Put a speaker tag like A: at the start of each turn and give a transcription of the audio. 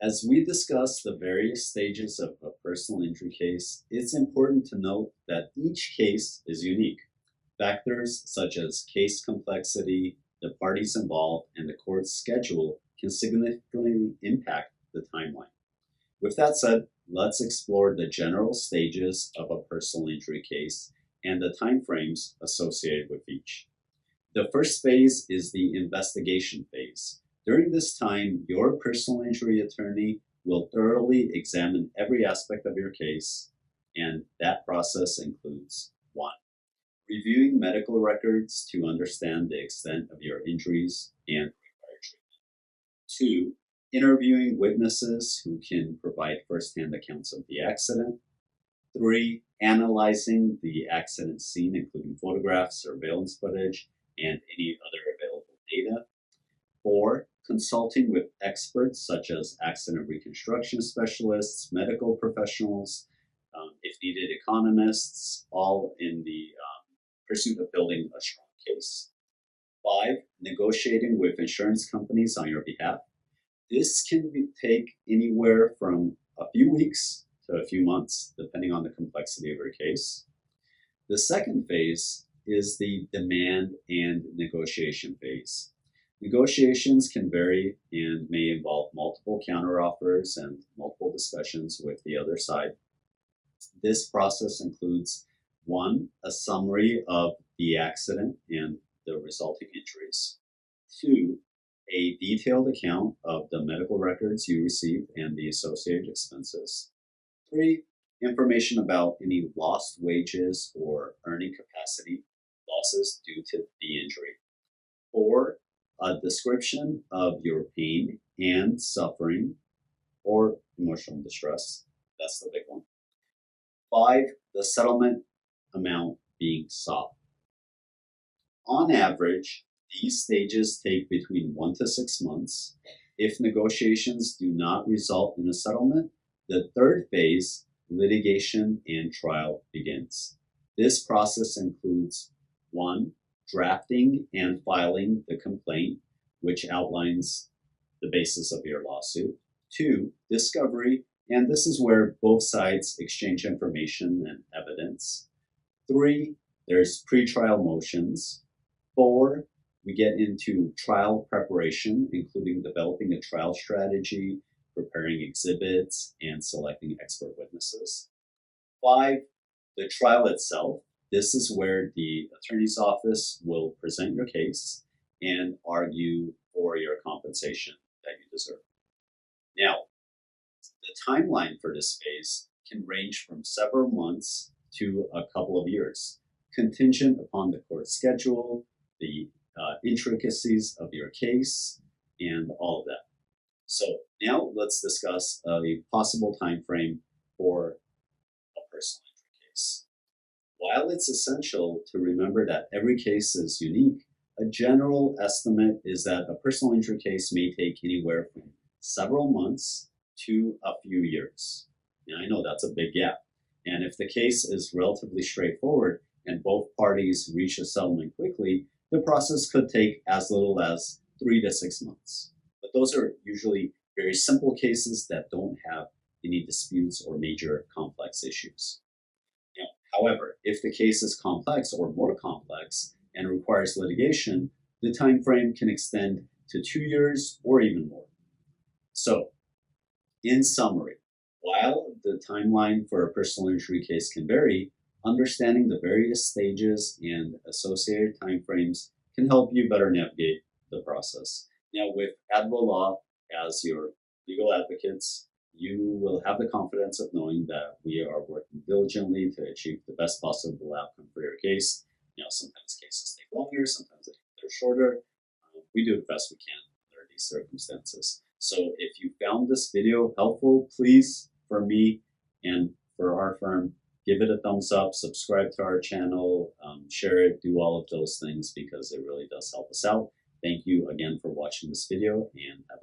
A: As we discuss the various stages of a personal injury case, it's important to note that each case is unique. Factors such as case complexity, the parties involved, and the court's schedule can significantly impact the timeline. With that said, let's explore the general stages of a personal injury case and the timeframes associated with each. The first phase is the investigation phase. During this time, your personal injury attorney will thoroughly examine every aspect of your case, and that process includes 1. Reviewing medical records to understand the extent of your injuries and required treatment. 2. Interviewing witnesses who can provide firsthand accounts of the accident. 3. Analyzing the accident scene, including photographs, surveillance footage, and any other available data. 4. Consulting with experts such as accident reconstruction specialists, medical professionals, if needed, economists, all in the pursuit of building a strong case. 5. Negotiating with insurance companies on your behalf. This can take anywhere from a few weeks to a few months, depending on the complexity of your case. The second phase is the demand and negotiation phase. Negotiations can vary and may involve multiple counteroffers and multiple discussions with the other side. This process includes 1. A summary of the accident and the resulting injuries. 2. A detailed account of the medical records you received and the associated expenses. 3. Information about any lost wages or earning capacity losses due to the injury. 4. A description of your pain and suffering or emotional distress. That's the big one. 5. The settlement amount being sought. On average, these stages take between 1 to 6 months. If negotiations do not result in a settlement, the third phase, litigation and trial, begins. This process includes 1. Drafting and filing the complaint, which outlines the basis of your lawsuit. 2. Discovery, and this is where both sides exchange information and evidence. 3. There's pretrial motions. 4. We get into trial preparation, including developing a trial strategy, preparing exhibits, and selecting expert witnesses. 5. The trial itself. This is where the attorney's office will present your case and argue for your compensation that you deserve. Now, the timeline for this phase can range from several months to a couple of years, contingent upon the court schedule, the intricacies of your case, and all of that. So now let's discuss a possible time frame for a personal injury case. While it's essential to remember that every case is unique, a general estimate is that a personal injury case may take anywhere from several months to a few years. And I know that's a big gap. And if the case is relatively straightforward and both parties reach a settlement quickly, the process could take as little as 3 to 6 months. But those are usually very simple cases that don't have any disputes or major complex issues. Now, however, if the case is complex or more complex and requires litigation, the time frame can extend to 2 years or even more. So, in summary, while the timeline for a personal injury case can vary, understanding the various stages and associated timeframes can help you better navigate the process. Now, with Advo Law as your legal advocates, you will have the confidence of knowing that we are working diligently to achieve the best possible outcome for your case. Sometimes cases take longer, sometimes they're shorter. We do the best we can under these circumstances. So if you found this video helpful, please, for me and for our firm, give it a thumbs up, subscribe to our channel, share it, do all of those things because it really does help us out. Thank you again for watching this video and have a